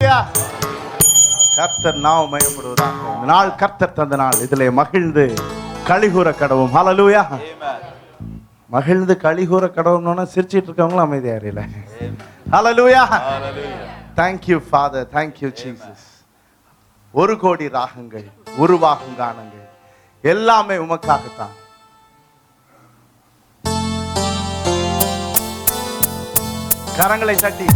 ஹalleluya. கர்த்தர் நாமம் மகிமைப்படுவதாக. இந்த நாள் கர்த்தர் தந்த நாள், இதிலே மகிழ்ந்து களிகூற கடவும். ஹalleluya. மகிழ்ந்து களிகூற கடவும்னா சிரிச்சிட்டு இருக்கவங்களும் அமைதியா இருல. ஹalleluya. Thank you Father, thank you Jesus. 1 கோடி ராகங்கள், உருவாகும் கானங்கள் எல்லாமே உமக்காகத்தான். கரங்களை தட்டி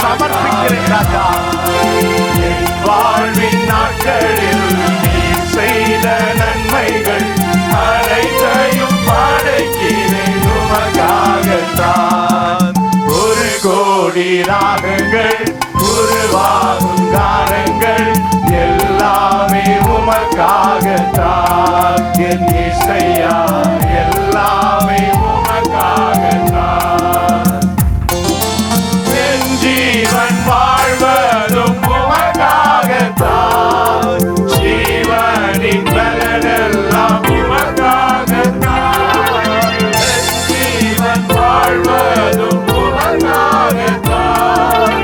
சமர்ப்பிக்கிறேன் ராஜா. வாழ்வின் நாட்களில் நீர் செய்த நன்மைகள் அனைத்தையும் படைக்கிறேன் உமக்காகத்தான். 1 கோடி ராகங்கள், உருவாகும் கானங்கள் எல்லாமே உமக்காகத்தான். என் இசையா எல்லாமே உமக்காகத்தான். ஜீவன் வாழ்வதும் உமக்காகத்தான். ஜீவனின் பலனெல்லாம் உமக்காகத்தான். ஜீவன் வாழ்வதும் உமக்காகத்தான்.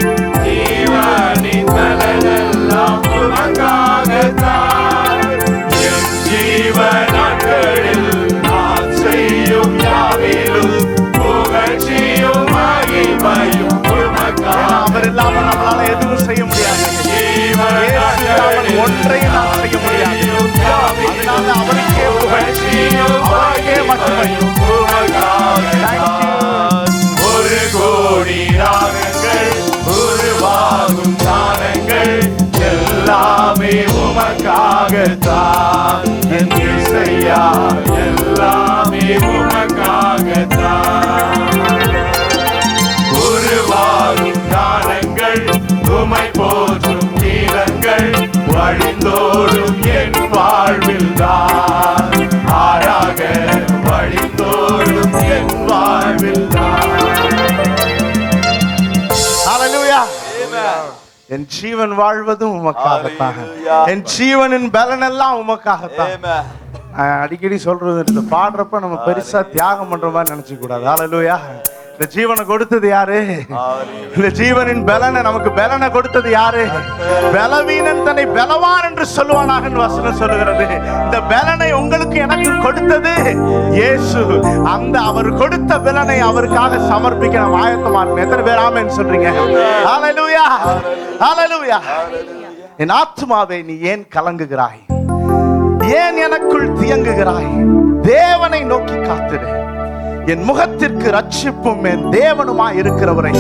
ஜீவனின் பலனெல்லாம் உமக்காகத்தான். என் ஜீவ நாட்களில் நான் செய்யும் யாவிலும் புகழ்ச்சியும் மகிமையும் அவர் இல்லாமல் நம்மளால எதுவும் செய்ய முடியாது. ஒன்றையும் நாம் செய்ய முடியாது. அதனால அவருக்கே புகழ்ச்சியும் அவருக்கே மகிமையும். 1 கோடி ராகங்கள், உருவாகும் கானங்கள் எல்லாமே உமக்காகத்தான். என் இசையா எல்லாமே உமக்காகத்தான். உருவாகும் கானங்கள் உமை போற்றும் கீதங்கள் வழிந்தோடும் என் வாழ்வில் தான். ஆறாக வழிந்தோடும் என் வாழ்வில் தான். ஹalleluya. என் ஜீவன் வாழ்வதும் உமக்காகத்தான். என் ஜீவனின் பலன் எல்லாம் உமக்காகத்தான். அடிக்கடி சொல்றது, இந்த பாடுறப்ப நம்ம பெருசா தியாகம் பண்ற மாதிரி நினைச்சுக்க கூடாது. ஹalleluya. இந்த ஜீவனை கொடுத்தது யாரு? இந்த ஜீவனின் பலனை, நமக்கு பலனை கொடுத்தது யாரு? பலவீனன் தன்னை பலவான் என்று சொல்லுவானாக வசனம் சொல்லுகிறது. இந்த பலனை உங்களுக்கு எனக்கு கொடுத்தது இயேசு. அந்த அவர் கொடுத்த பலனை அவருக்காக சமர்ப்பிக்க நாம் ஆயத்தமா இருக்கோம். எத்தனை பேர் ஆமென் சொல்றீங்க? ஹalleluya, ஹalleluya. என் ஆத்துமாவே நீ ஏன் கலங்குகிறாய்? ஏன் எனக்குள் தியங்குகிறாய்? தேவனை நோக்கி காத்திரு. என் முகத்திற்கு ரட்சிப்பும் என் தேவனுமாய் இருக்கிறவரை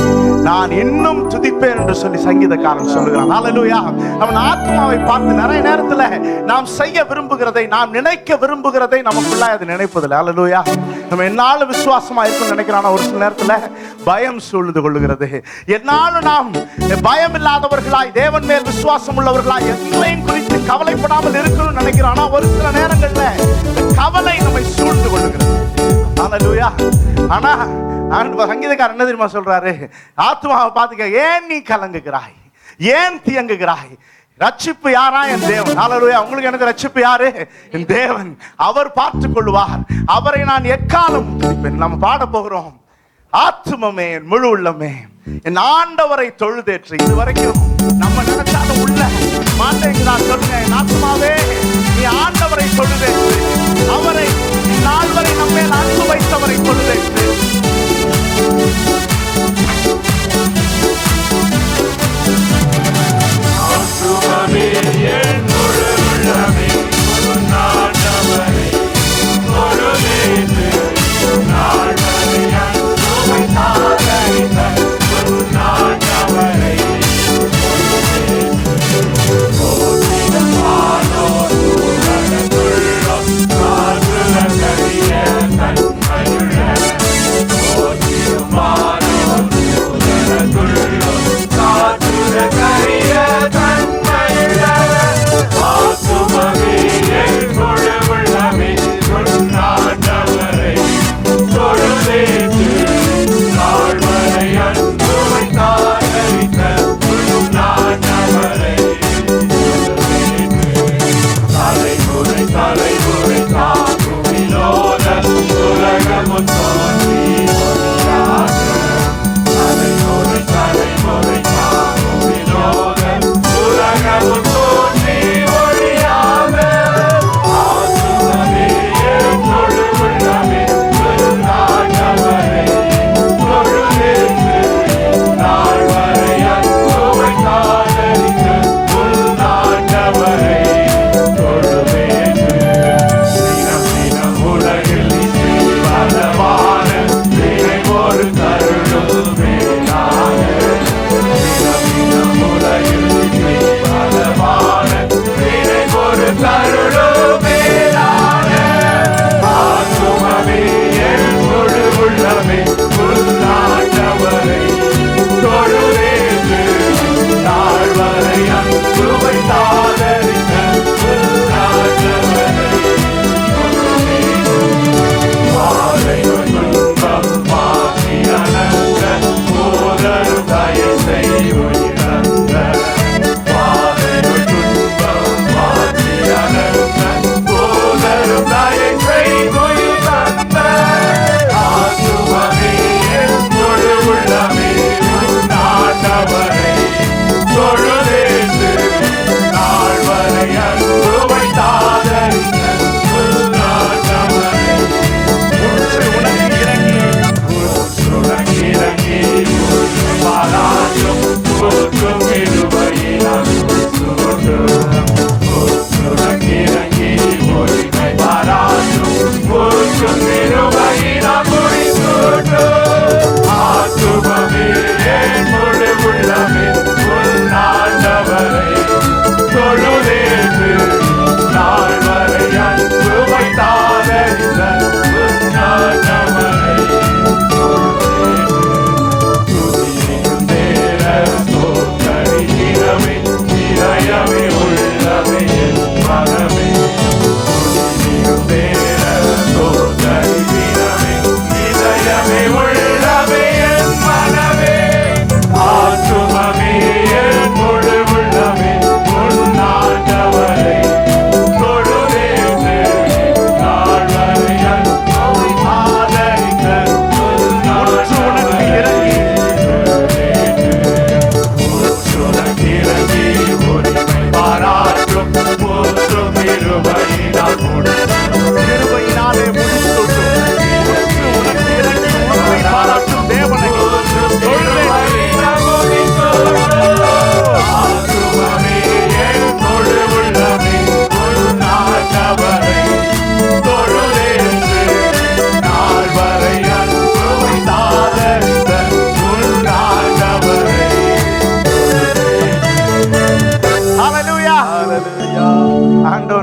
நான் இன்னும் துதிப்பேன் என்று சொல்லி சங்கீதக்காரன் சொல்லுகிறான். ஹல்லேலூயா. அவன் ஆத்மாவை பார்த்து நிறைய நேரத்துல நாம் செய்ய விரும்புகிறதை, நாம் நினைக்க விரும்புகிறதை நமக்குள்ள அது நினைப்பதில்லை. ஹல்லேலூயா. நம்ம என்னாலும் விசுவாசமா இருக்குன்னு நினைக்கிறான், ஒரு சில நேரத்துல பயம் சூழ்ந்து கொள்ளுகிறது. என்னாலும் நாம் பயம் இல்லாதவர்களாய், தேவன் மேல் விசுவாசம் உள்ளவர்களாய், எதையும் குறித்து கவலைப்படாமல் இருக்கணும்னு நினைக்கிறான். ஒரு சில நேரங்கள்ல கவலை நம்மை சூழ்ந்து கொள்ளுகிறது. ஹல்லேலூயா. ஆனா சங்கீதக்காரர் என்ன தெரியுமா சொல்றாரு? ஆத்மாவை பார்த்துக்க, ஏன் நீ கலங்குகிறாய், ஏன் தியங்குகிறாய்? ரட்சிப்பு யாரா? என் தேவன். ஹல்லேலூயா. உங்களுக்கு எனக்கு ரட்சிப்பு யாரு? என் தேவன். அவர் பார்த்துக் கொள்வார். அவரை நான் எக்காலம் துதிப்பேன். நம்ம பாட போகிறோம். ஆத்துமமே, என் முழு உள்ளமே, என் ஆண்டவரை தொழுதேற்று. இதுவரைக்கும் நம்ம நினைச்சாலும் உள்ள மாட்டேங்கிறார். சொல்லுங்க, என் ஆத்துமாவே நீ ஆண்டவரை தொழுதேற்று. அவரை நாள் வரை நம்மை அன்பு வைத்தவரை தொழுதேற்று. ஆத்துமமே, என் முழு உள்ளமே, உன் ஆண்டவரை தொழுதேற்று. நாள் வரை அன்பு வைத்தவரை உன் ஆண்டவரை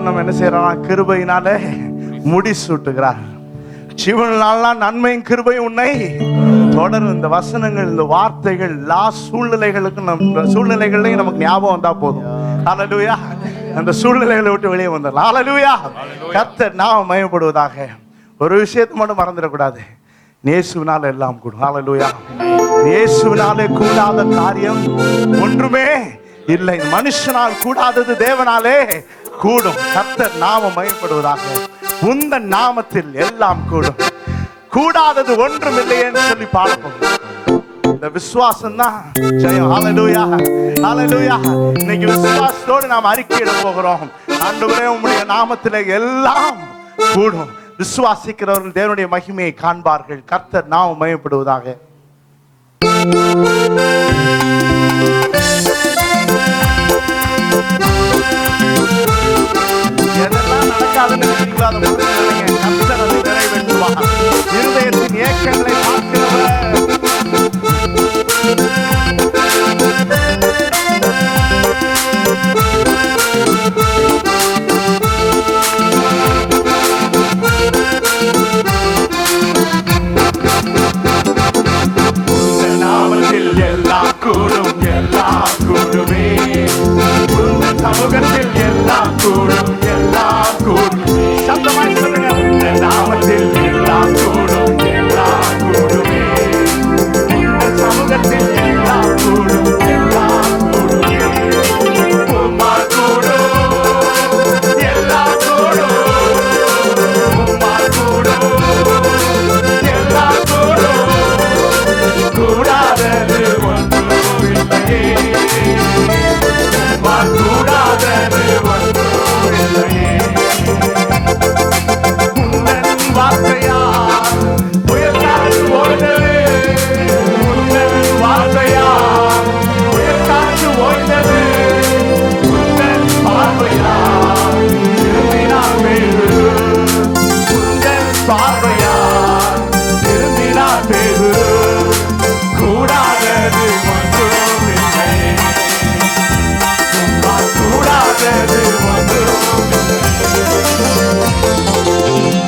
தேவன் நம்ம என்ன செய்யறான்? கிருபையினாலே முடிசூட்டுகிறார். ஜீவனாலாம் நன்மையும் கிருபையும் உன்னை தொடரும். இந்த வசனங்கள், இந்த வார்த்தைகள் எல்லா சூழ்நிலைகளையும் நமக்கு ஞாபகம் வந்தா போதும். ஹல்லேலூயா. அந்த சூழ்நிலைகளை விட்டு வெளியே வந்துடலாம். ஹல்லேலூயா. கர்த்தர் நாம மகிமைப்படுவதாக. ஒரு விஷயத்தை மட்டும் மறந்துடக்கூடாது, இயேசுவினால எல்லாம் கூடும். ஹல்லேலூயா. இயேசுவினாலே கூடாத காரியம் ஒன்றுமே இல்லை. மனுஷனால் கூடாதது தேவனாலே கூடும். கர்த்தர் நாம மகிமைப்படுவதாக. உந்தன் நாமத்தில் எல்லாம் கூடும், கூடாதது ஒன்றும் இல்லையேன்னு சொல்லி பாடப்போம். இந்த விசுவாசம் தான் ஜெயம். ஹல்லேலூயா, ஹல்லேலூயா. இன்னைக்கு விசுவாசத்தோடு நாம் அறிக்கையிட போகிறோம். ஆண்டவரே, உம்முடைய நாமத்திலே எல்லாம் கூடும். விசுவாசிக்கிறவர்கள் தேவனுடைய மகிமையை காண்பார்கள். கர்த்தர் நாம மகிமைப்படுவதாக. எதெல்லாம் நடக்காதுன்னு நினைக்கிறீங்களோ அதை மட்டும் நினைங்க. கர்த்தர் அதை நிறைவேற்றுவார். இருதயத்தின் ஏக்கங்களை பார்க்கிறவர். நாமத்தில் எல்லாம் கூடும், எல்லாம் கூடுமே. சமூகத்தில் எல்லாம் கூடும், எல்லாம் கூடும். சத்தமாய் சொல்லுங்க. நாமத்தில் எல்லாம் கூடும், எல்லாம் கூடுமே. சமூகத்தில் எல்லாம் கூடும், எல்லாம் கூடுமே. உம்மா கூடும், எல்லாம் கூடும். உம்மா கூடும், எல்லாம் கூடும். கூடாதது ஒன்றும் இல்லையே. கூடாதது ஒன்றும் இல்லையே. உந்தன் வார்த்தையால் புயல் காற்று ஓய்ந்தது. உந்தன் வார்த்தையால் புயல் காற்று ஓய்ந்தது. உந்தன் பார்வையால் திரும்பினார் பேரு. உந்தன் பார்வையால் திரும்பினார் பேரு. கூடாதது ஒன்றும் இல்லை. கூடாதது ஒன்றும்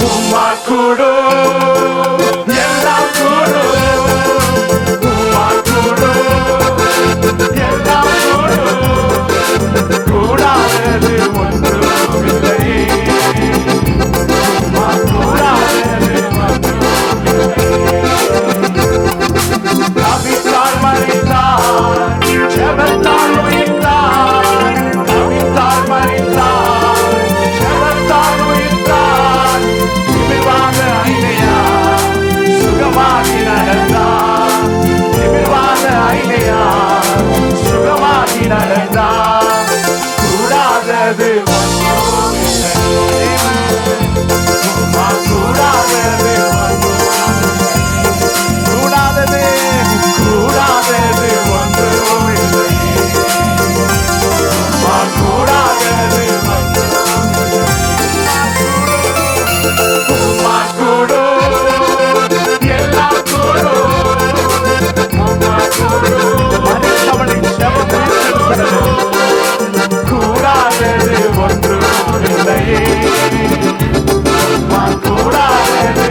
உம்மா கூடும், எல்லாம் கூடும். உம்மா கூடும், எல்லாம் கூடும். கூடாதது ஒன்றும் இல்லை. உம்மா கூடாதது ஒன்றும் இல்லை. தவித்தால் மறித்தார், ஜெபத்தால் உயிர்த்தார். தவித்தால் மறித்தார், ஜெபத்தால் உயிர்த்தார். நிமிர்வாத ஐனையா சுகமாகி நடந்தார். நிமிர்வாத ஐனையா சுகமாகி நடந்தார். கூடாதது ஒன்றும் இல்லை. உம்மா கூடாதது கூடாதது கூடாதது ஒன்றும் இல்லை. உம்மா கூடாதது உம்மா கூடும், எல்லாம் கூடும். உம்மா கூடும், கூடாதது ஒன்றும் இல்லையே. உம்மா கூடாதது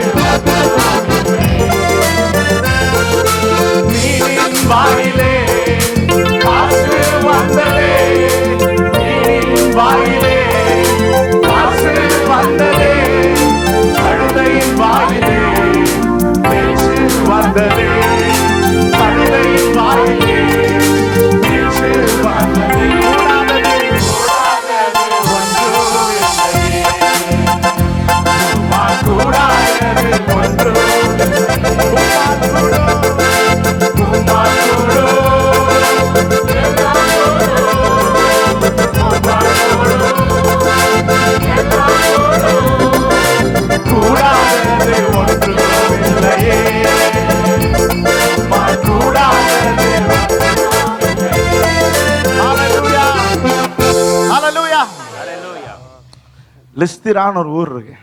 மீனின் வாயிலே காசு வந்ததே. மீனின் வாயிலே காசு வந்ததே. கழுதையின் வாயிலே பேச்சு வந்ததே. கழுதையின் வாயிலே பேச்சு வந்ததே. கூடாதது ஒன்றும் இல்லையே. உம்மா கூடாதது ஒன்றும் கூடாதது ஒன்றும் இல்லையே. கூடாதது. ஹல்லேலூயா, ஹல்லேலூயா, ஹல்லேலூயா. லிஸ்திரான்னு ஒரு ஊர் இருக்கு.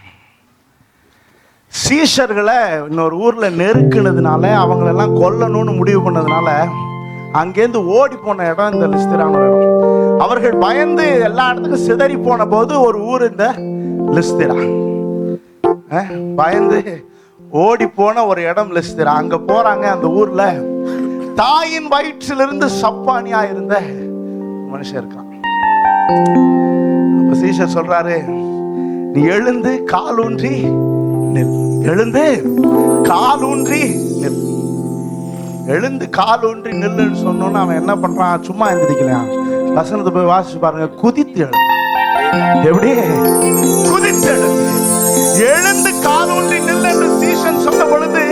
சீஷர்களை இன்னொரு ஊர்ல நெருக்குனதுனால, அவங்களெல்லாம் கொல்லணும்னு முடிவு பண்ணதுனால அங்கேருந்து ஓடி போன இடம் இந்த லிஸ்திரான இடம். அவர்கள் பயந்து எல்லா இடத்துக்கும் சிதறி போன போது ஒரு ஊர் இந்த லிஸ்திரா. பயந்து ஓடி போன ஒரு இடம் லிஸ்திரா. அங்க போறாங்க. அந்த ஊர்ல தாயின் வயிற்றிலிருந்து சப்பானியா இருந்த மனுஷன் இருக்கான். அப்ப சீஷர் சொல்றாரு, நீ எழுந்து காலூன்றி நில். எழுந்து காலூன்றி நில். எழுந்து காலூன்றி நில்லுன்னு சொன்னோன்னு அவன் என்ன பண்றான்? சும்மா எந்திரிக்கலாம். வசனத்தை போய் வாசிச்சு பாருங்க. குதித்து எழுந்து. எப்படி? குதித்து எழுந்து. எழுந்து காலூன்றி நில் என்று சீஷன் சொன்ன பொழுது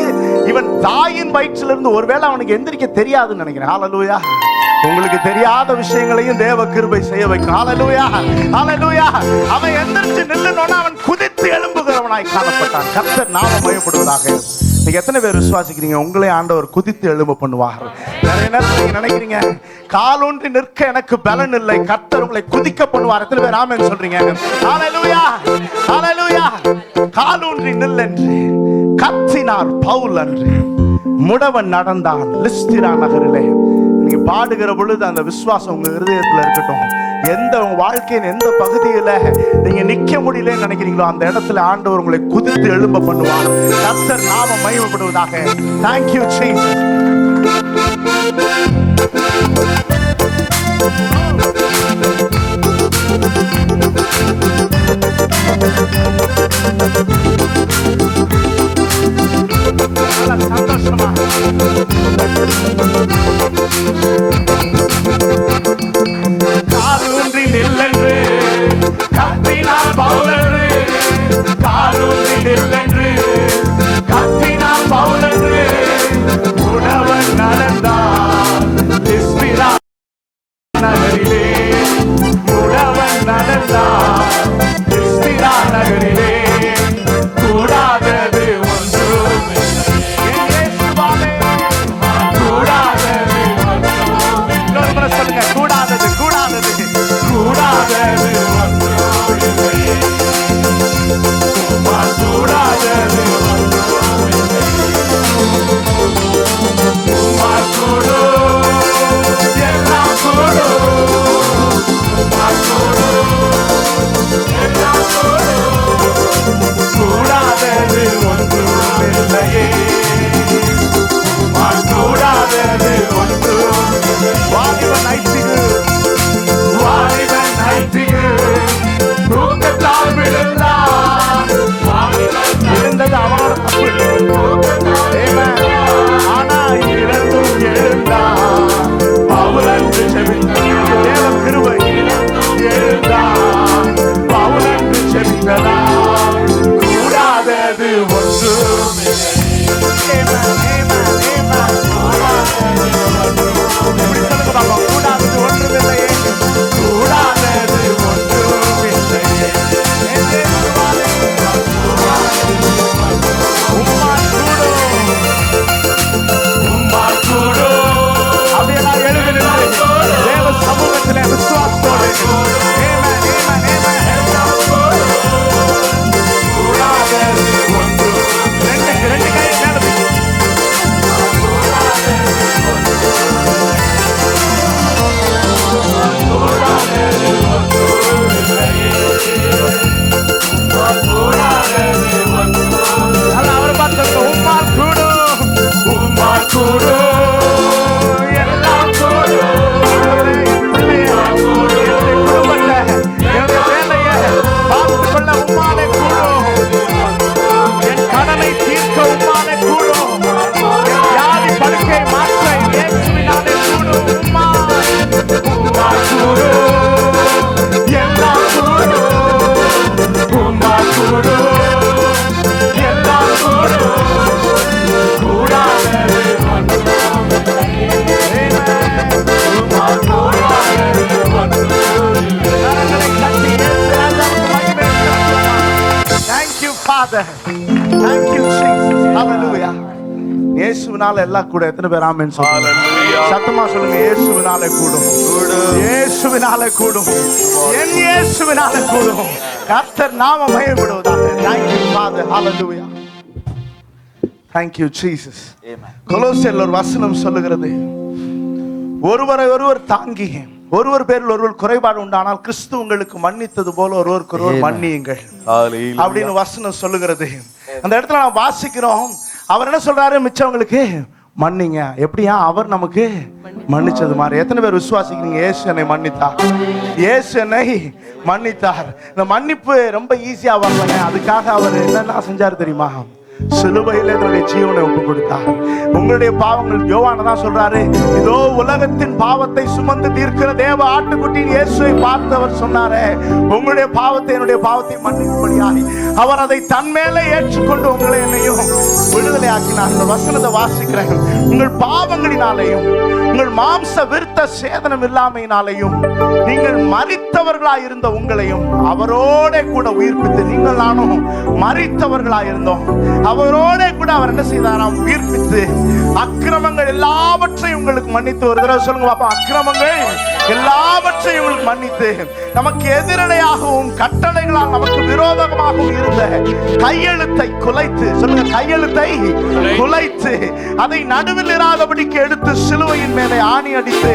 இவன் தாயின் வயிற்றிலிருந்து, ஒருவேளை அவனுக்கு எந்திரிக்க தெரியாதுன்னு நினைக்கிறேன். ஹல்லேலூயா. உங்களுக்கு தெரியாத விஷயங்களையும் தேவ கிருபை செய்ய வைக்கும். ஹல்லேலூயா, ஹல்லேலூயா. அவன் எந்திரிச்சு நில்லுனோன்னா அவன் குதித்து எழும்புகிறவனாய் காணப்பட்டான். கர்த்தர் நாமம் மகிமைப்படுவதாக. நீங்க எத்தனை பேர் விசுவாசிக்கிறீங்க உங்களே ஆண்டவர் குதித்து எழும்ப பண்ணுவார்? நிறைய நேரத்தில் நீங்க நினைக்கிறீங்க, காலூன்றி நிற்க எனக்கு பலன் இல்லை, கர்த்தர் உங்களை குதிக்க பண்ணுவார். எத்தனை பேர் ஆமென் சொல்றீங்க? ஹல்லேலூயா, ஹல்லேலூயா. காலூன்றி நில் என்று கத்தினார் பவுல். அன்று முடவன் நடந்தான் லிஸ்திரா நகரிலே. நீங்க பாடுகிற பொழுது அந்த விசுவாசம் உங்க இருதயத்துல இருக்கட்டும். எந்த உங்க வாழ்க்கையின் எந்த பகுதியில நீங்க நிக்க முடியலன்னு நினைக்கிறீங்களோ அந்த இடத்துல ஆண்டவர் உங்களை குதித்து எழும்ப பண்ணுவார். கர்த்தர் நாமம் மகிமைப்படுவதாக. Thank you Jesus. சந்தோஷமா காலூன்றி நில்லென்று கத்தினார் பவுலன்று. காலூன்றி நில்லென்று கத்தினார் பவுலன்று. உணவன் நடந்தான் லிஸ்திரா நகரிலே. உணவன் நடந்தான் லிஸ்திரா நகரிலே. கூடாதது Father. Thank you Jesus. Hallelujah. இயேசுவினால எல்லாம் கூட. எத்தனை பேர் ஆமென் சொல்லுங்க? சத்தமா சொல்லுங்க. இயேசுவினால கூடும். இயேசுவினால கூடும். என் இயேசுவினால கூடும். கர்த்தர் நாமம் மகிமைப்படுவதாக. Thank you Father. Hallelujah. Thank you Jesus. Amen. கொலோசியர்ல ஒரு வசனம் சொல்லுகிறது, ஒருவரை ஒருவர் தாங்கி ஒருவர் பேரில் ஒருவர் குறைபாடு உண்டானால் கிறிஸ்து உங்களுக்கு மன்னித்தது போல ஒருவருக்கு ஒருவர் மன்னியுங்கள் அப்படின்னு வசனம் சொல்லுகிறது. அந்த இடத்துல நான் வாசிக்கிறோம். அவர் என்ன சொல்றாரு? மிச்சவங்களுக்கு மன்னிங்க. எப்படியா? அவர் நமக்கு மன்னிச்சது மாதிரி. எத்தனை பேர் விசுவாசிக்கிறீங்க? இயேசு என்னை மன்னித்தார், இயேசு என்னை மன்னித்தார். இந்த மன்னிப்பு ரொம்ப ஈஸியா வரலங்க. அதுக்காக அவர் என்னென்ன செஞ்சாரு தெரியுமா? சிலுவையிலே தன்னுடைய ஜீவனை ஒப்பு கொடுத்தார். உங்களுடைய பாவங்கள், யோவான் தான் சொல்றாரு, இதோ உலகத்தின் பாவத்தை சுமந்து தீர்க்கிற தேவ ஆட்டுக்குட்டியின் இயேசுவை பார்த்தவர் சொன்னாரே, உங்களுடைய பாவத்தை என்னுடைய பாவத்தை மன்னிக்கும்படியாய் அவர் அதை தன் மேலே ஏற்றுக்கொண்டு உங்களை என்னையும் விடுதலை ஆக்கினார். இந்த வசனத்தை வாசிக்கிறேன். உங்கள் பாவங்களினாலேயும் உங்கள் மாம்ச விருத்த சேதனம் இல்லாமையினாலேயும் நீங்கள் மரித்தவர்களாய் இருந்த உங்களையும் அவரோட கூட உயிர்ப்பித்து, நீங்கள் நானும் மரித்தவர்களாய் இருந்தோம், அவரோட கூட அவர் என்ன செய்தாராம்? உயிர்ப்பித்து அக்கிரமங்கள் எல்லாவற்றையும் உங்களுக்கு மன்னித்து. ஒரு தடவை சொல்லுங்க பாப்பா, அக்கிரமங்கள் எல்லாவற்றையும் உங்களுக்கு மன்னித்து, நமக்கு எதிரடையாகவும் கட்டளைகளால் நமக்கு விரோதமாகவும் இருந்த கையெழுத்தை குலைத்து, சொல்லுங்க, கையெழுத்தை குலைத்து அதை நடுவில் இராதபடிக்கு எடுத்து சிலுவையின் மேலே ஆணி அடித்து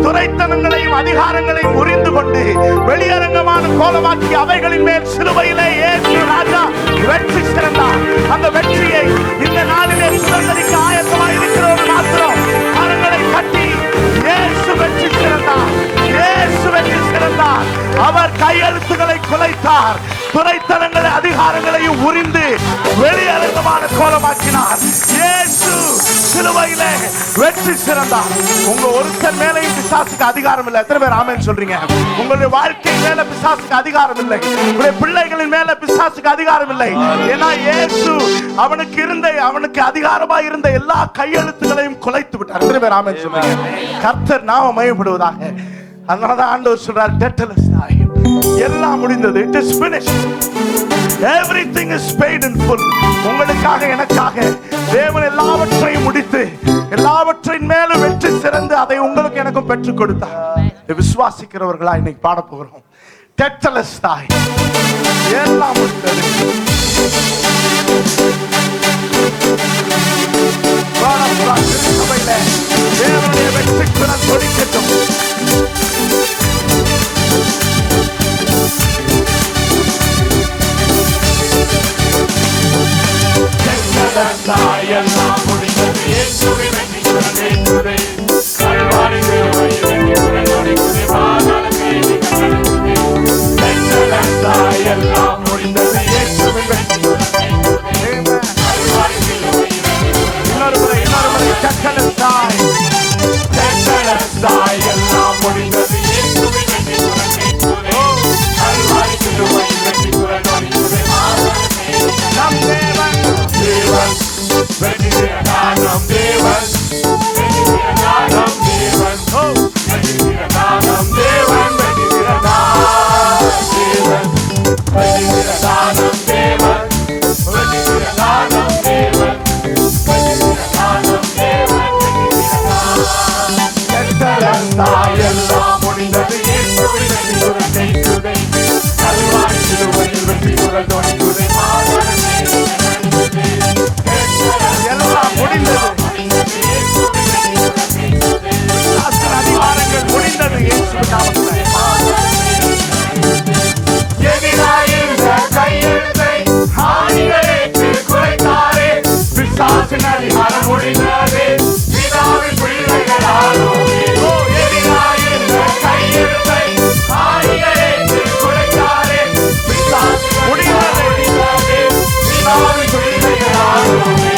துரைத்தனங்களையும் அதிகாரங்களையும் முறிந்து கொண்டு வெளியரங்கமான கோலமாக்கி அவைகளின் மேல் சிலுவையிலே ஏற்றி ராஜா வெற்றி சிறந்தார். அந்த வெற்றியை இந்த நாளிலே சுதந்திரிக்க ஆயத்தமாக இருக்கிறவர்கள் மாத்திரம் கரங்களை கட்டி இயேசு வெற்றி சிறந்தார், இயேசு வெற்றி சிறந்தார். அவர் கையெழுத்துக்களை குலைத்தார், துரைத்தனங்களை அதிகாரங்களையும் உரிந்து வெளியரங்கமான கோலமாக்கினார். இயேசு சிலுவையிலே வெற்றி சிறந்தார். உங்க ஒருத்தர் மேலையும் பிசாசுக்கு அதிகாரம் இல்லை. எத்தனை பேர் ஆமென் சொல்றீங்க? உங்களுடைய வாழ்க்கை மேல பிசாசுக்கு அதிகாரம் இல்லை, உங்களுடைய பிள்ளைகளின் மேல பிசாசுக்கு அதிகாரம் இல்லை. ஏன்னா இயேசு அவனுக்கு அதிகாரமா இருந்த எல்லா கையெழுத்துகளையும் குலைத்து விட்டார். எத்தனை பேர் ஆமென் சொல்றீங்க? கர்த்தர் நாம மகிமைப்படுவதாக. அதனாலதான் ஆண்டவர் சொல்றார், டெட்டலஸ்தாய், எல்லாம் முடிந்தது. It is finished. Everything is paid in full. உங்களுக்காக எனக்காக தேவன் எல்லாவற்றையும் முடித்து எல்லாவற்றின் மேலும் வெற்றி சிறந்து அதை உங்களுக்கு எனக்கும் பெற்றுக் கொடுத்தார். விசுவாசிக்கிறவர்களா இன்னைக்கு பாட போகிறோம். டெட்டலஸ்தாய், எல்லாம் முடிந்தது. தேவனுடைய வெற்றி குரல் கொடிக்கட்டும். எல்லாம் முடிந்தது. இயேசுவின் வெற்றி குரல் கேட்குதே. கல்வாரி சிலுவையில் வெற்றி குரல் ஒலிக்குதே. பாதாளத்தை கடக்குதே. எல்லாம் முடிந்தது. இயேசுவின் வெற்றி குரல் கேட்குதே. கல்வாரி சிலுவையில் வெற்றி குரல். இன்னொரு முறை டெட்டலஸ்தாய், எல்லாம் முடிந்தது. இயேசுவின் வெற்றி குரல் கேட்குதே. கல்வாரி சிலுவையில் வெற்றி குரல் ஒலிக்குதே. நம் தேவன் வெற்றி சிறந்தார். நம் தேவன் வெற்றி சிறந்தார். நம் தேவன் வெற்றி சிறந்தார். நம் தேவன் வெற்றி சிறந்தார். தேவன் வெற்றி சிறந்தார். நம் தேவன் வெற்றி சிறந்தார். நம் தேவன் வெற்றி சிறந்தார். நம் தேவன் வெற்றி சிறந்தார். எல்லாம் முடிந்தது. இயேசுவின் வெற்றி குரல் கேட்குதே. கல்வாரி சிலுவையில் வெற்றி குரல் ஒலிக்குதே. எல்லாம் முடிந்தது. அதிகாரங்கள் முடிந்தது. இயேசுவின் நாமத்திலே. எதிராயிருந்த கையெழுத்தை ஆணிகளேற்று குலைத்தாரே. பிசாசின் அதிகாரம் முடிந்தது. பிதாவின் பிள்ளைகளானோமே. எதிராயிருந்த கையெழுத்தை ஆணிகளேற்று குலைத்தாரே. பிசாசின் முடிந்தது. பிதாவின் பிள்ளைகளானோமே.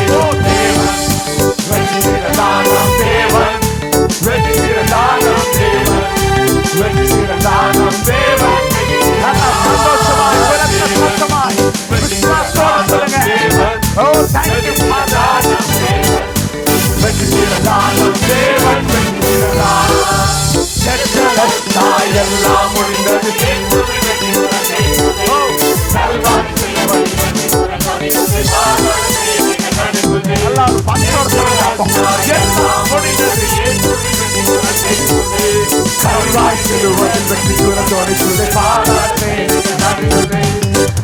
எல்லாம் முடிந்தது.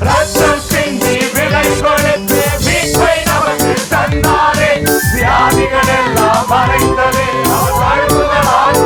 ரத்தம் சிந்தி விலை கொடுத்து மீட்பை நமக்கு தந்தாரே. வியாதிகள் எல்லாம் மறைந்ததே. அவர் வாழ்வுதலால்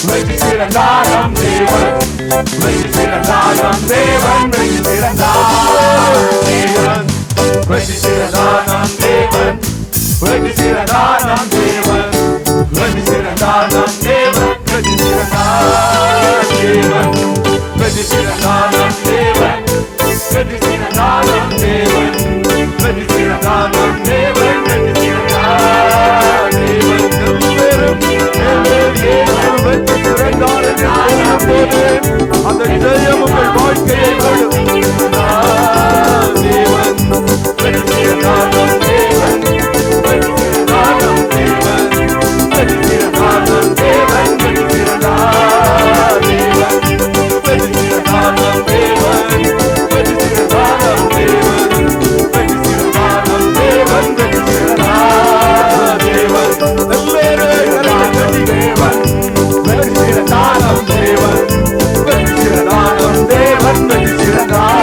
வெற்றி சிறந்தார் நம் தேவன், வெற்றி சிறந்தார் நம் தேவன், வெற்றி சிறந்தார் தேவன், வெற்றி சிறந்தார் நம் தேவன், வெற்றி சிறந்தார் நம் தேவன், வெற்றி சிறந்தார் நம் தேவன், வெற்றி சிறந்தார் தேவன், வெற்றி சிறந்தார் நம் தேவன், வெற்றி சிறந்தார் நம் தேவன், வெற்றி சிறந்தார் நம் தேவன், வெற்றி சிறந்தார் தேவன். வெற்றி சிறந்தார் என்று சொல்லும்போது அந்த ஜெயம் உங்கள் வாழ்க்கையை தேவன், வெற்றி சிறந்தார் நம் தேவன், வெற்றி சிறந்தார் நம் தேவன், வெற்றி சிறந்தார் நம் தேவன், வெற்றி சிறந்தார் தேவன், வெற்றி சிறந்தார் நம் தேவன், வெற்றி சிறந்தார் நம் தேவன், வெற்றி சிறந்தார் நம் தேவன், வெற்றி சிறந்தார் தேவன். தேவன், வெற்றி சிறந்தார் நம் தேவன், வெற்றி சிறந்தார் நம் தேவன், வெற்றி சிறந்தார்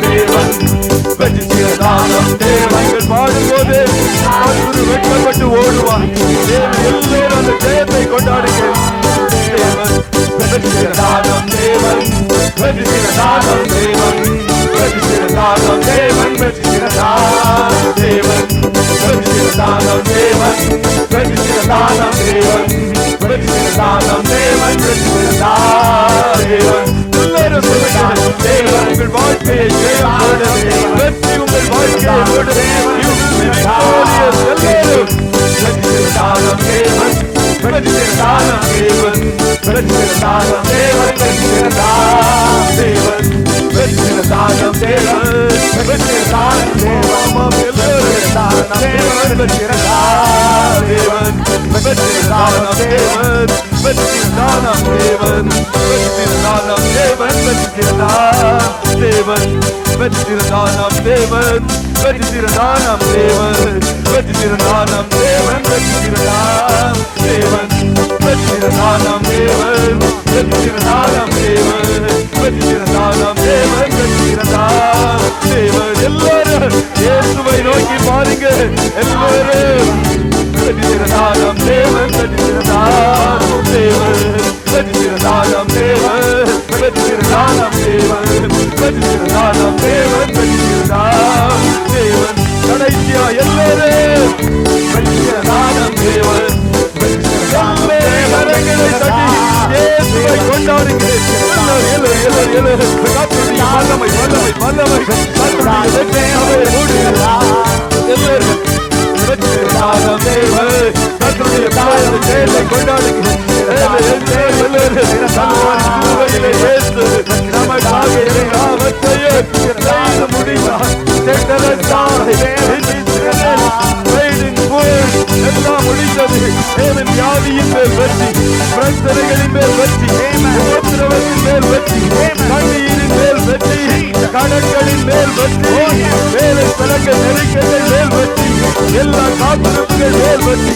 தேவன், வெற்றி சிறந்தார் நம் தேவன். பாடும்போது வெட்கப்பட்டு ஓடுவார். எல்லோரும் அந்த ஜெயத்தை கொண்டாடுங்கள். தேவன், வெற்றி சிறந்தார் நம் தேவன், வெற்றி சிறந்தார் நம் தேவன், வெற்றி சிறந்தார் நம் தேவன், வெற்றி சிறந்தார் தேவன், வெற்றி சிறந்தார் நம் தேவன், வெற்றி சிறந்தார் நம் தேவன், வெற்றி சிறந்தார் நம் தேவன், வெற்றி சிறந்தார் தேவன். எல்லாரும் சொல்லுங்கள், தேவன் உங்கள் வாழ்க்கையை வெற்றி உங்கள் வாழ்க்கையை வெற்றி சிறந்தார் நம் தேவன், வெற்றி சிறந்தார் நம் தேவன், வெற்றி சிறந்தார் நம் தேவன், வெற்றி சிறந்தார் தேவன், வெற்றி சிறந்தார் நம் தேவன், வெற்றி சிறந்தார் நம் தேவன், வெற்றி சிறந்தார் நம் தேவன், வெற்றி சிறந்தார் தேவன், வெற்றி சிறந்தார் நம் தேவன், வெற்றி சிறந்தார் நம் தேவன், வெற்றி சிறந்தார் நம் தேவன், வெற்றி சிறந்தார் தேவன், வெற்றி சிறந்தார் நம் தேவன், வெற்றி சிறந்தார் நம் தேவன், வெற்றி சிறந்தார் நம் தேவன், வெற்றி சிறந்தார் தேவன், வெற்றி சிறந்தார் நம் தேவன், வெற்றி சிறந்தார் நம் தேவன், வெற்றி சிறந்தார் நம் தேவன், வெற்றி சிறந்தார் தேவன். எல்லாரும் இயேசுவை நோக்கி பாருங்க. எல்லாரும் வெற்றி சிறந்தார் நம் தேவன், வெற்றி சிறந்தார் தேவன், வெற்றி சிறந்தார் நம் தேவன், வெற்றி சிறந்தார் நம் தேவன், வெற்றி சிறந்தார் நம் தேவன், வெற்றி சிறந்தார் தேவன். கடைசியா எல்லாரும் வெற்றி சிறந்தார் நம் தேவன், கரங்களை தட்டி இயேசுவை கொண்டாடுங்க. கர்த்தருடைய வல்லமை வல்லமை வல்லமை கர்த்தருடைய எல்லாரும் வெற்றி சிறந்தார் நம் தேவன், கர்த்தருடைய ஜெயத்தை கொண்டாடுங்க. நமக்காக எல்லாவற்றையும் செய்து முடித்தார். எல்லாம் முடிந்தது. வியாதியின் மேல் வெற்றி, பிரச்சனைகளின் மேல் வெற்றி, உபத்திரவத்தின் மேல் வெற்றி, கண்ணீரின் மேல் வெற்றி, கடன்களின் மேல் வெற்றி, வேலை பழக்க நெருக்கங்கள் மேல் வெற்றி, எல்லா காத்திருப்புகள் மேல் வெற்றி.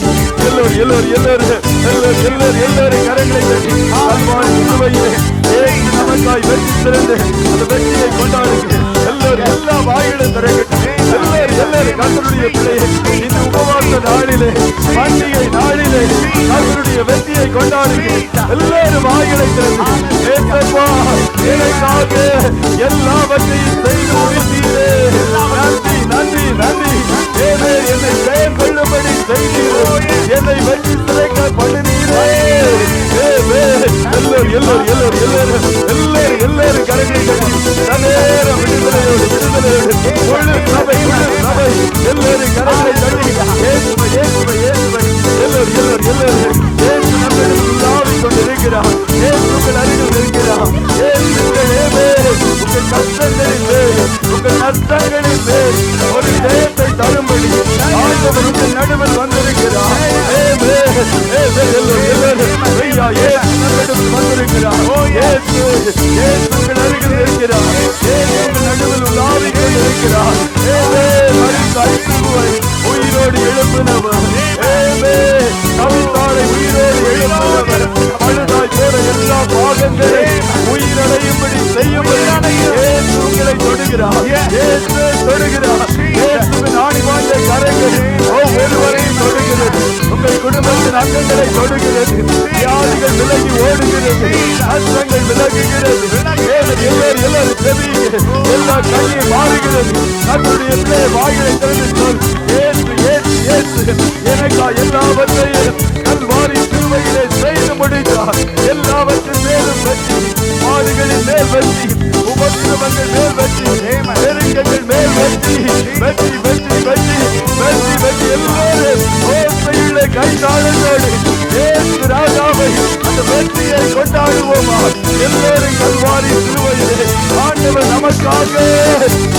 எல்லாரும் கரங்களை வெற்றி நமக்காய் வெற்றி திறந்து அந்த வெற்றியை கொண்டாடுங்க. எல்லா வாயிலும் திறக்கட்டும். எல்லாரும் கர்த்தருடைய பிள்ளையை இந்த உபவாச நாளிலே, பண்டிகை நாளிலே கர்த்தருடைய வெற்றியை கொண்டாடுங்க. எல்லாரும் வாயிலை திறந்து ஏசப்பா எனக்காக எல்லாவற்றையும் செய்து முடித்தீரே, நன்றி நன்றி நன்றி. என்னை ஜெயம் கொள்ளும்படி செய்தீரே, என்னை வெற்றி திறக்க பண்ணுவீரே. எல்லாரும் கரங்களை கட்டி நேரம் விடுதலையோடு முழு சபை எல்லாரும் கரங்களை கட்டி இயேசுவை இயேசுவை இயேசுவை எல்லாரும் இயேசு நம்மிடம் உலாவிக் கொண்டிருக்கிறார். இயேசு உங்கள் அருகில் இருக்கிறார். உங்கள் கஷ்டங்களின் மேல், உங்கள் நஷ்டங்களின் மேல் ஒரு ஜெயத்தை தரும்படி ஆண்டவர் உங்கள் நடுவில் வந்திருக்கிறார். வந்திருக்கிறார். உங்கள் அருகில் இருக்கிறார். உங்கள் நடுவில் உலாவிக் கொண்டிருக்கிறார். உயிரோடு எழுப்பினவர், கவிதாரை உயிரோடு எழுப்பினவர், பழுதாய் போற எல்லா பாகங்களை உயிரடையும்படி செய்யும்படி உங்களை தொடுகிறார். தொடுகிறார். ஆணி வாழ்ந்த கரைகள் ஒவ்வொருவரையும் தொடுகிறது. உங்கள் குடும்பத்தின் அங்கங்களை தொடுகிறது. வியாதிகள் விலகி ஓடுகிறது. அச்சங்கள் விலகுகிறது. எல்லாரும் செவியுங்க. எல்லா கையை மாறுகிறது. கர்த்தருடைய பிள்ளை வாயிலை திறந்து சொல், இயேசு இயேசு இயேசு எனக்கா எல்லாவற்றையும் கல்வாரி சிலுவையிலே செய்து முடித்தார். எல்லாவற்றின் மேலும் வெற்றி, மாடுகளின் மேல் வெற்றி, உபத்திரவங்கள் மேல் வெற்றி, நெருக்கங்கள் மேல் வெற்றி, வெற்றி வெற்றி வெற்றி வெற்றி வெற்றி. எல்லாரும் ஓசையுள்ள கைதாளத்தோடு இயேசு ராஜாவை அந்த வெற்றியை கொண்டாடுவோமா? எல்லாரும் கல்வாரி சிலுவையிலே ஆண்டவர் நமக்காக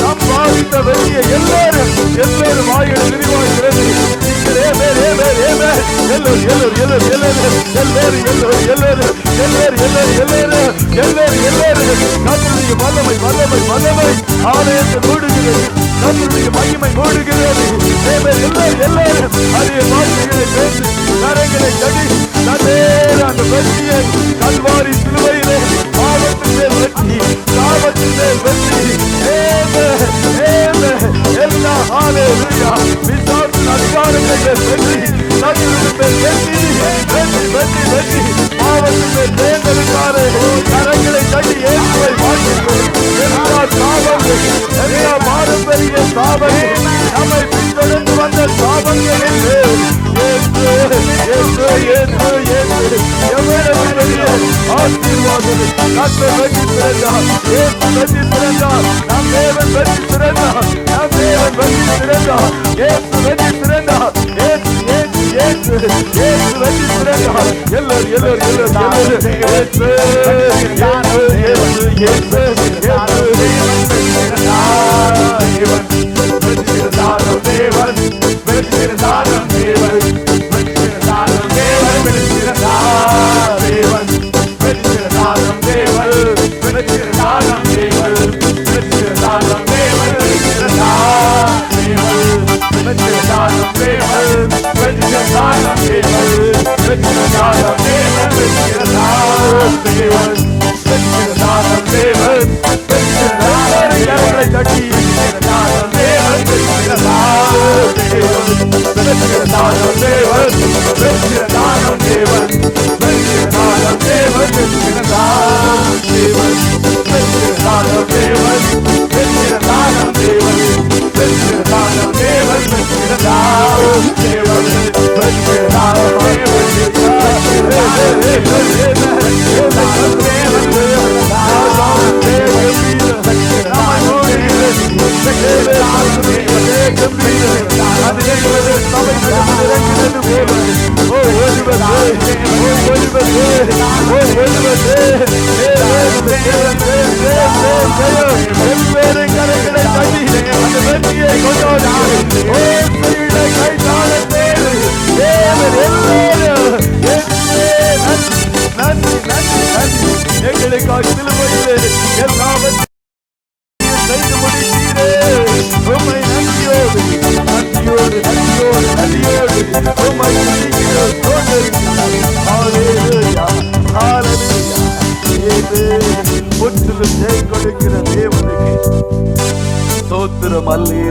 நாம் பாவித்த வெற்றியை எல்லாரும் வாய்களை விரிவாகிறது. வல்லமை வல்லமை வல்லமை ஆலயத்தை மூடுகிறது. நம்முடைய மகிமை மூடுகிறது. எல்லாரும் அதே வார்த்தைகளை பேசி கரங்களை தடி அந்த வெற்றியை கல்வாரி சிலுவையிலே பாவத்தின் மேல் வெற்றி, சாபத்தின் மேல் வெற்றி, எல்லா ஹல்லேலூயா விசாரித்த அதிகாரங்கள் மேல் வெற்றி, சத்துருவின் மேல் வெற்றி, வெற்றி வெற்றி வெற்றி, பாவத்தின் மேல் தேர்ந்தெடுத்தாரே கரங்களை தட்டி இயேசுவை வாழ்த்துகிறோம். எல்லா சாபங்கள், எல்லா பாரம்பரிய சாபங்கள், நம்மை பின்தொடர்ந்து வந்த சாபங்களில் ஆசீர்வாதம் கர்த்தர் வெற்றி பிறந்தார். இயேசு வெற்றி பிறந்தார். நம் தேவன் வெற்றி பிறந்தார். நம் தேவன் வெற்றி பிறந்தார். இயேசு வெற்றி பிறந்தார். இயேசு இயேசு இயேசு இயேசு வெற்றி பிறந்தார்.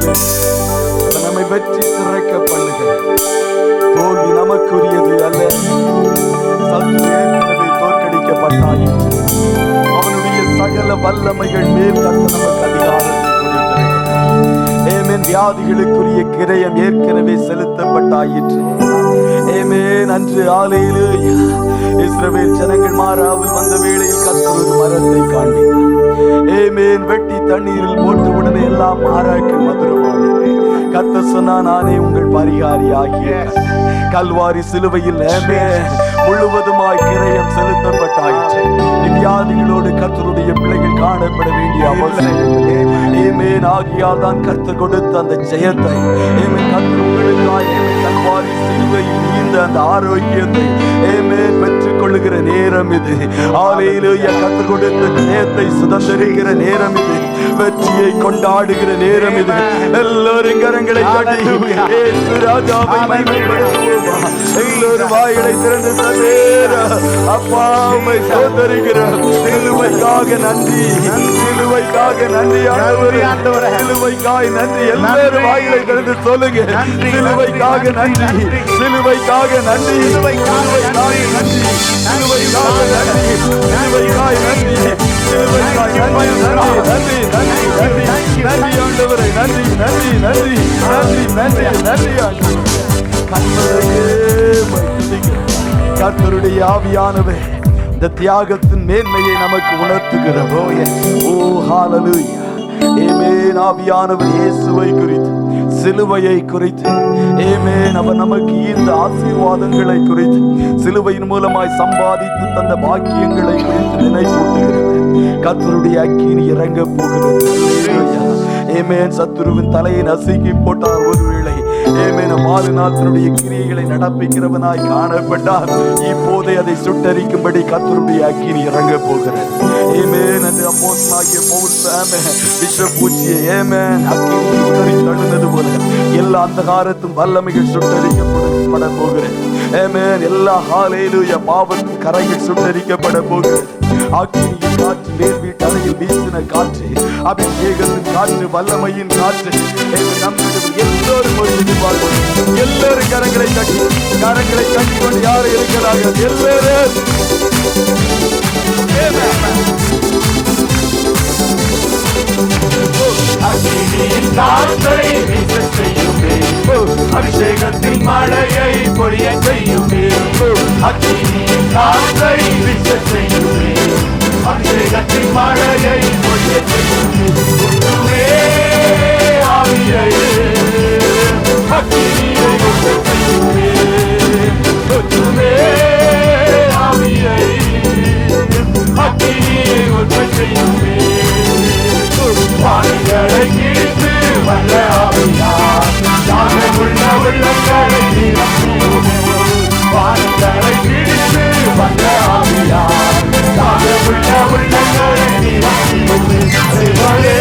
எல்லாரும் நம்மை வெற்றி சிறைக்க பண்ணுகிறார். தோல்வி நமக்குரியது அல்ல. தோற்கடிக்கப்பட்டாயிற்று. அவனுடைய சகல வல்லமைகள் மேல் கர்த்தர் நமக்கு அதிகாரத்தை கொடுக்கிறார். வியாதிகளுக்குரிய கிரயம் ஏற்கனவே செலுத்தப்பட்டாயிற்று. அன்று ஹல்லேலூயா இஸ்ரவேல் ஜனங்கள் மாறாவில் வந்த வேளையில் கர்த்தர் ஒரு மரத்தை காண்பித்தார். வெட்டி தண்ணீரில் போட்டு உடனே எல்லாம் மாறாக்கு மதுரமானது. கர்த்தர் சொன்னார், நானே உங்கள் பரிகாரியாகிய கல்வாரி சிலுவையில் முழுவதுமாய் கிரயம் செலுத்தப்பட்டாயிற்று. வியாதிகளோடு கர்த்தருடைய பிள்ளைகள் காணப்பட வேண்டிய அவசியம் ஆகியால் தான் கர்த்தர் கொடுத்த அந்த ஜெயத்தை கர்த்தர் உங்களுக்காய் கல்வாரி சிலுவையில் நீந்த அந்த ஆரோக்கியத்தை பெற்றுக் கொள்ளுகிற நேரம் இது. ஹல்லேலூயா கர்த்தர் கொடுத்த ஜெயத்தை சுதந்திரிக்கிற நேரம் இது. வெற்றியை கொண்டாடுகிற நேரம் இது. எல்லோரும் கரங்களை தட்டி இயேசு ராஜாவை மகிமைப்படுத்துவோம். எல்லோரும் வாய்களை திறந்து அப்பா உம்மை ஸ்தோத்திரிக்கிறோம். சிலுவைக்காக நன்றி, சிலுவைக்காக நன்றி ஆண்டவரே, சிலுவைக்காக நன்றி. எல்லாரும் வாய்களை திறந்து சொல்லுங்க, சிலுவைக்காக நன்றி. நன்றி, சிலுவைக்காக நன்றி, சிலுவைக்காக நன்றி, சிலுவைக்காக நன்றி, சிலுவைக்காக நன்றி, சிலுவைக்காக நன்றி, நன்றி, நன்றி, நன்றி, நன்றி ஆண்டவரே, நன்றி, நன்றி, நன்றி, நன்றி, நன்றி, நன்றி ஆண்டவரே. கர்த்தருடைய ஆவியானவர் இந்த தியாகத்தின் மேன்மையை நமக்கு உணர்த்துகிறார். ஓ ஹalleluya. ஆமென். ஆவியானவர் இயேசுவை குறித்து, சிலுவையை குறித்து, ஆமென், அவர் நமக்கு இந்த ஆசீர்வாதங்களை குறித்து, சிலுவையின் மூலமாய் சம்பாதித்து தந்த பாக்கியங்களை குறித்து நினைவூட்டுகிறது. கர்த்தருடைய அக்கினி இறங்க போகிறது. ஆமென். சத்துருவின் தலையை நசுக்கி போட்டார் ஒருவேளை. ஆமென். மாறினால் தன்னுடைய கிரியைகளை நடப்பிக்கிறவனாய் காணப்பட்டார். இப்போதே அதை சுட்டரிக்கும்படி கர்த்தருடைய அக்கினி இறங்க போகிறது. ஆமென். அந்த அப்போஸ்தலனாகிய பவுல் விஷப்பூச்சியை ஆமென் அக்கினி சுட்டரி தள்ளினது போல எல்லா அந்தகாரத்தும் வல்லமைகள் சுட்டரிக்கப்பட போகிறது. ஆமென். எல்லா ஹalleluya பாவத்தின் கரைகள் சுட்டரிக்கப்பட போகிறது. அக்கினியின் காற்று, மேல் வீட்டு அறையில் வீசின காற்று, அபிஷேகத்தின் காற்று, வல்லமையின் காற்று நம்மிடம் எல்லோரும் எல்லாரும் கரங்களை கட்டி கொண்டு யாரும் இருக்கிறார்கள்? எல்லாரும் அக்கினியின் காற்றை வீசச் செய்யுமே, அபிஷேகத்தின் மழையை பொழியச் செய்யுமே. அக்கினியின் காற்றை வீசச் செய்யுமே, அபிஷேகத்தின் மழையை பொழியச் செய்யுமே. ஒன்றுமே ஆவியை அக்கினியை வீசச் செய்யுமே, ஒன்றுமே ஆவியை அக்கினியை ஒன்றச் செய்யுமே. வானங்களை கிழித்து வல்ல ஆவியார் தாகமுள்ள உள்ளங்களை நிரப்புமே. வானங்களை கிழித்து வல்ல ஆவியார் தாகமுள்ள உள்ளங்களை நிரப்புமே. தேவனே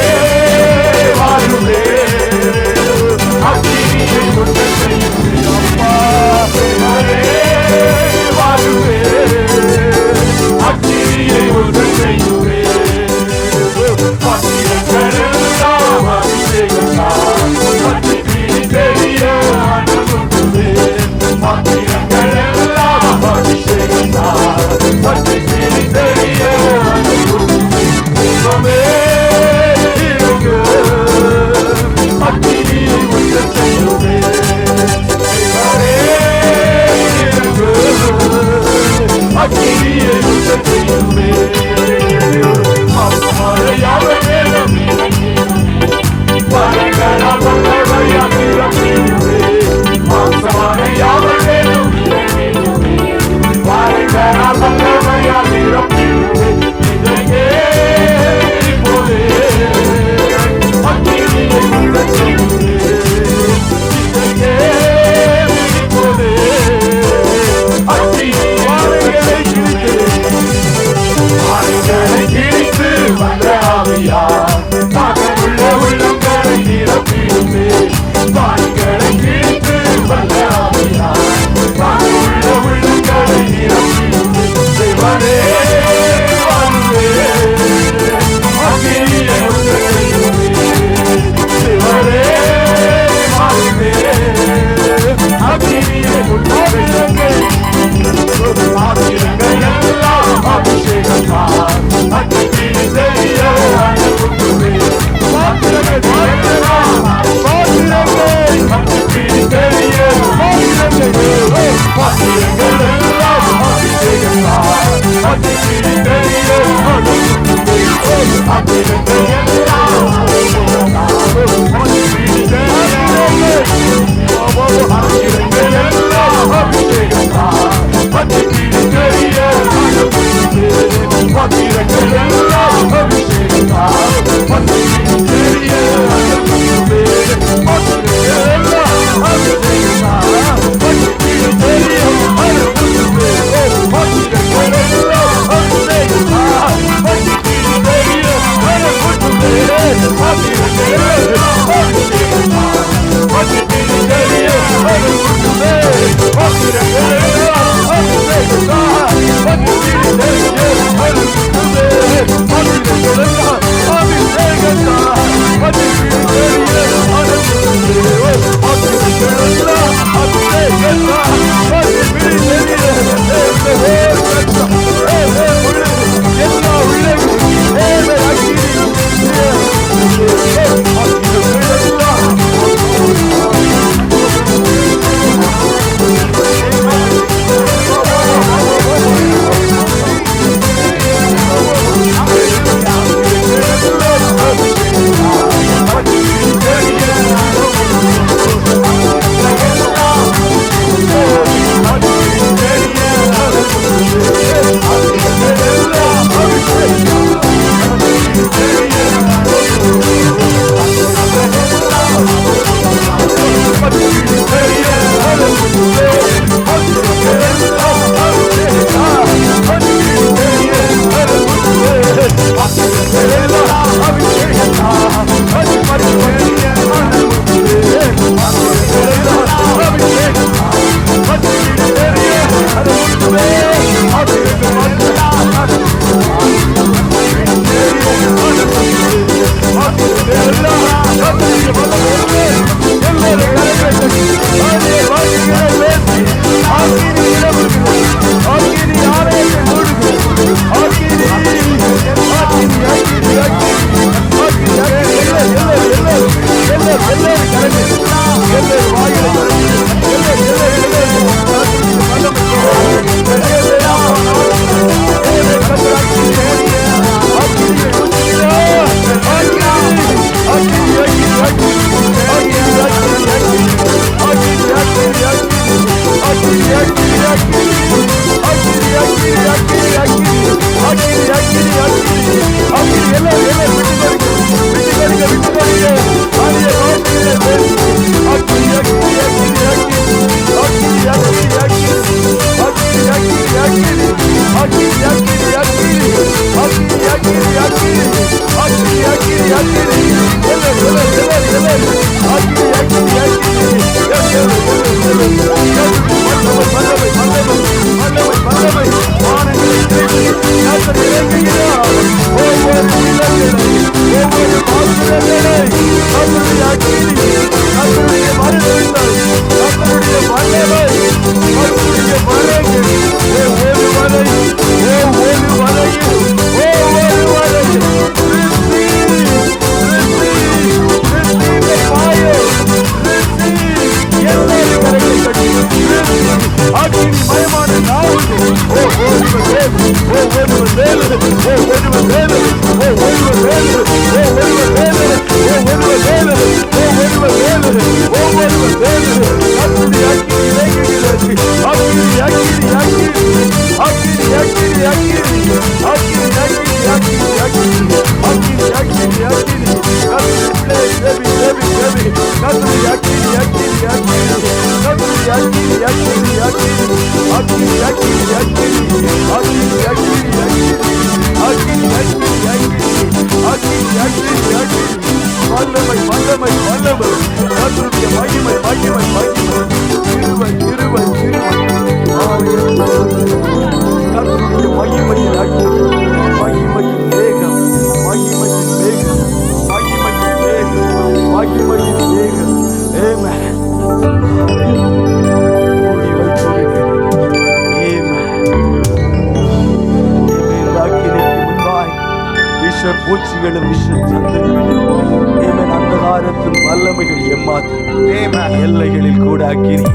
பூச்சிகளும் விஷ ஜந்துகளும் அந்தகாரத்தின் வல்லமைகள் எம்மாத்திரம் எல்லைகளில் கூட அக்கினி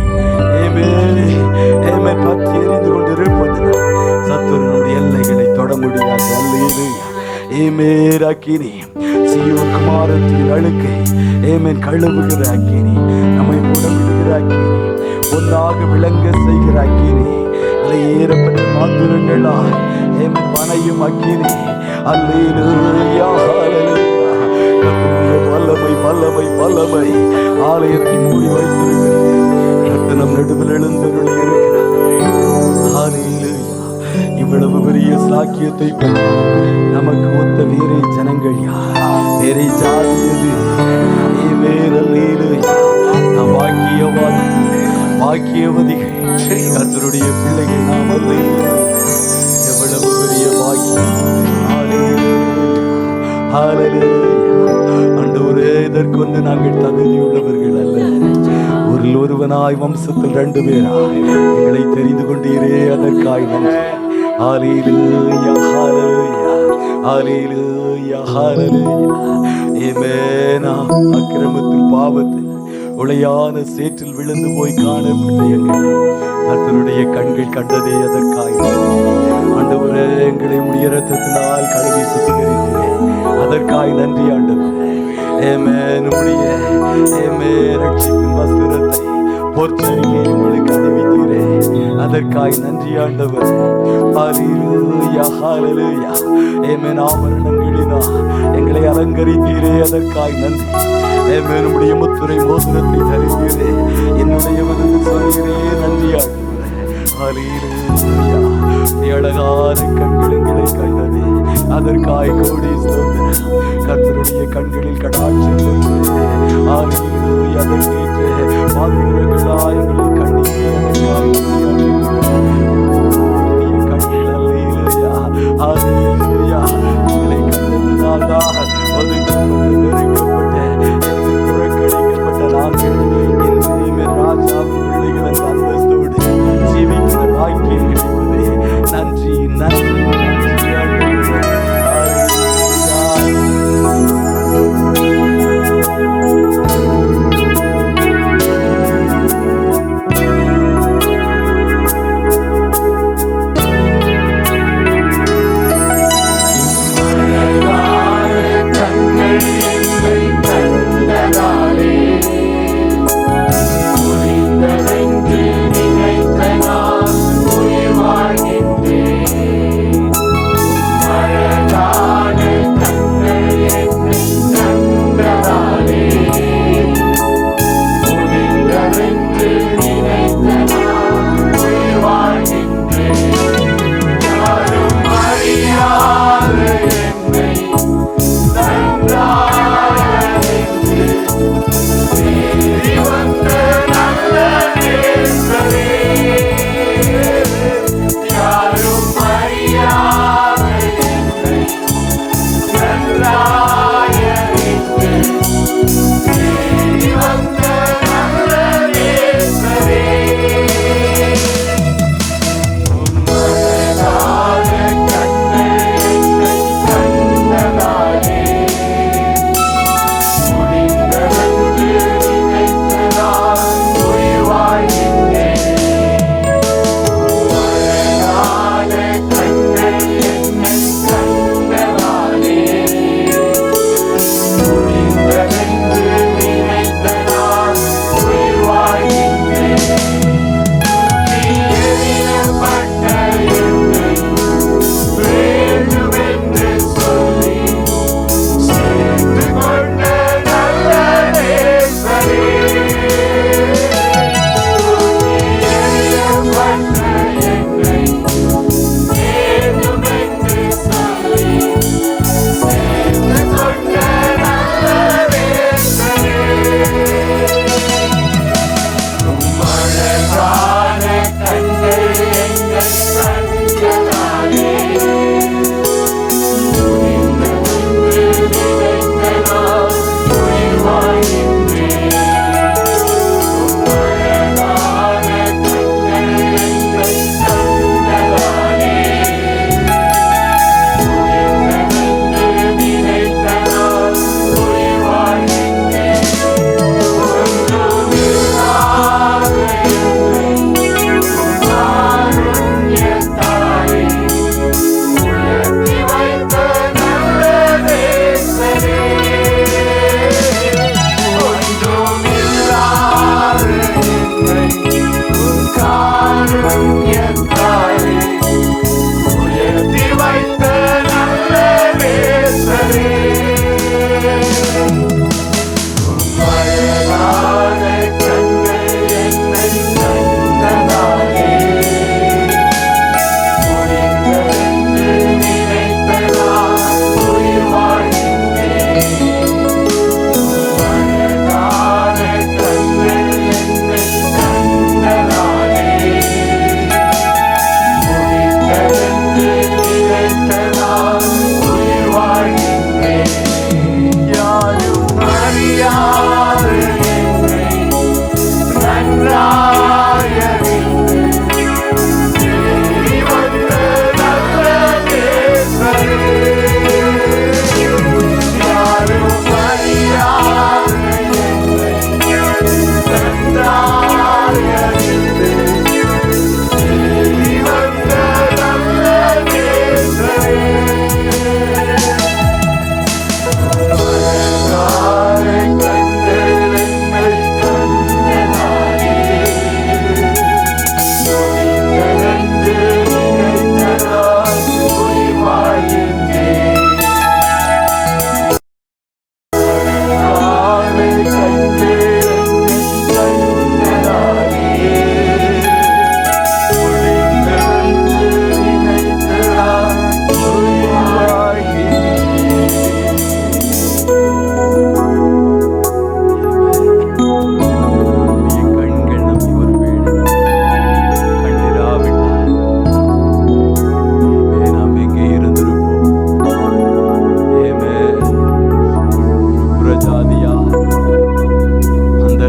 பற்றி எரிந்து கொண்டிருப்பது சத்துருடைய எல்லைகளை தொட முடியாது. அக்கினி சீயோன் குமாரத்தின் அழுக்கை கழுவுகிற அக்கினி, நம்மை உடவிடுகிற அக்கினி, ஒன்றாக விளங்க செய்கிற அக்கினி, ஏறப்பட்ட மாத்திரங்களாய் மனையும் அக்கினி. அல்லேலூயா வல்லமை வல்லமை வல்லமை ஆலயத்தை மூடி வைத்திருக்கிறது. நம் நடுவில் எழுந்தருளி இருக்கிறார். இவ்வளவு பெரிய சாக்கியத்தை பெற்று நமக்கு ஒத்த வேறே ஜனங்கள் யார்? வேறே ஜாதி எது? நாம் பாக்கியவதிகள், கர்த்தருடைய பிள்ளைகள் நாம். எவ்வளவு பெரிய பாக்கியம்! ஆண்டவரே, இதற்கொண்டு நாங்கள் தகுதியுள்ளவர்கள் அல்ல. ஒருவனாய் வம்சத்தில் 2 பேராய் எங்களை தெரிந்து கொண்டீரே, அதற்காய் நன்றி. ஹல்லேலூயா ஹல்லேலூயா ஹல்லேலூயா ஹல்லேலூயா. அக்கிரமத்தில் பாவத்தில் உளையான சேற்றில் விழுந்து போய் காணப்பட்ட எங்களை கர்த்தருடைய கண்கள் கண்டதே, அதற்காய் ஆண்டவரே. எங்களை உடைய இரத்தத்தினால் கழுவி சுத்திகரித்தீரே, அதற்காய் நன்றி ஆண்டவரே. ரட்சிப்பின் வஸ்திரத்தை பொற்சரிகை எங்களுக்கு அணிவித்தீரே, அதற்காய் நன்றி ஆண்டவரே. ஹல்லேலூயா ஹல்லேலூயா. ஆபரணங்களினால் எங்களை அலங்கரித்தீரே, அதற்காய் நன்றி. நம்முடைய முத்துரை மோதிரத்தை தருகிறே, என்னுடைய சொல்கிறே, நன்றி ஆண்டவரே. ஹல்லேலூயா. அழகான கண்கள் எங்களை கண்டதே, அதற்காய் கோடி ஸ்தோத்திரம். கர்த்தருடைய கண்களில் கடாட்சம் அதற்கேற்ற பாத்திரங்களாய் எங்களை கண்டீரே, கண்கள் அல்லேலூயா ஹல்லேலூயா. எங்களை கண்டதினால்தான் நெருக்கப்பட்ட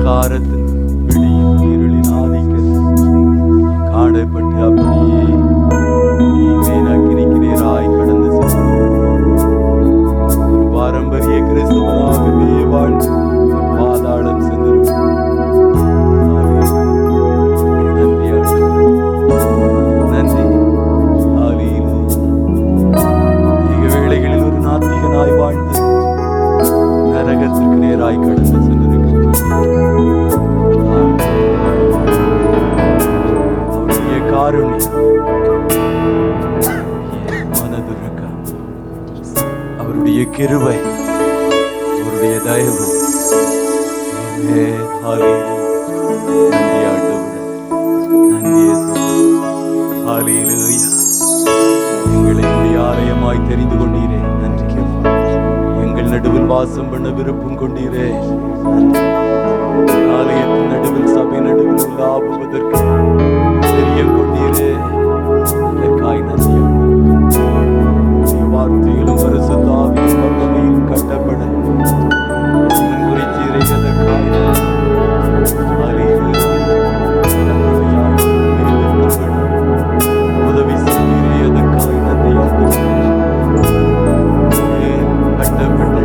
அந்தகாரத்தின் பிடியில் இருளின் ஆதிக்கத்தில் காணப்பட்டு அப்படியே அக்கினிக்கு நேராய் கடந்து ஒரு பாரம்பரிய கிறிஸ்தவனாகவே வாழ்ந்து பாதாளம் சென்றிருக்கும். நன்றி நன்றி. அதிக வேளைகளில் ஒரு நாத்திகனாய் வாழ்ந்து நரகத்திற்கு நேராய் கடந்து சென்றிருக்கிறார். அவருடைய காருண்யம், மனதுருக்கம், அவருடைய கிருபை, அவருடைய தயவு. நன்றி ஆண்டவரே, நன்றி இயேசுவே. ஹல்லேலூயா. எங்களை உம்முடைய ஆலயமாய் தெரிந்து கொண்டீரே, நன்றி. எங்கள் நடுவில் வாசம் பண்ண விருப்பம் கொண்டீரே, ஆலயத்தின் நடுவில் சபை நடுவில் உலாவுவதற்கு தெரிய கொண்டீரே, அதற்காய் நன்றி. வார்த்தையிலும் பரிசுத்த ஆவியின் வல்லமையில் கட்டப்பட குறித்தீரே, அதற்காய் நன்றி. உதவி செய்கிறே, அதற்காய் நன்றி. கட்டப்பட்ட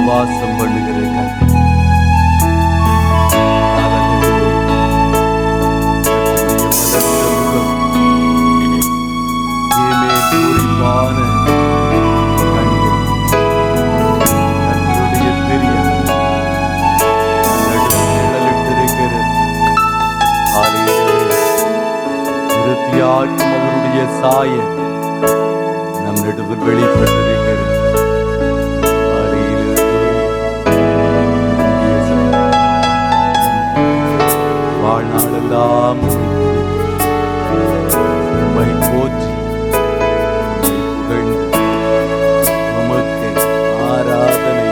வாசம் பண்ணுகிற கர்த்தர். அவருடைய சாயம் நம் நடுவில் வெளிப்பட்டிருக்கிறது. வாழ்நாளெல்லாம் உம்மை போற்றி உம்மை புகழ்ந்து உமக்கு ஆராதனை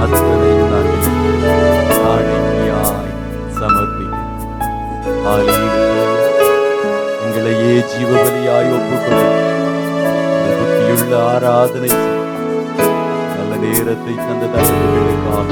அத்தனையும் நாங்கள் சமர்ப்பிக்கிறோம். எங்களையே ஜீவபலியாய் ஒப்புக்கொள்ள புத்தியுள்ள ஆராதனை நல்ல நேரத்தை தந்த தகவல்களுக்காக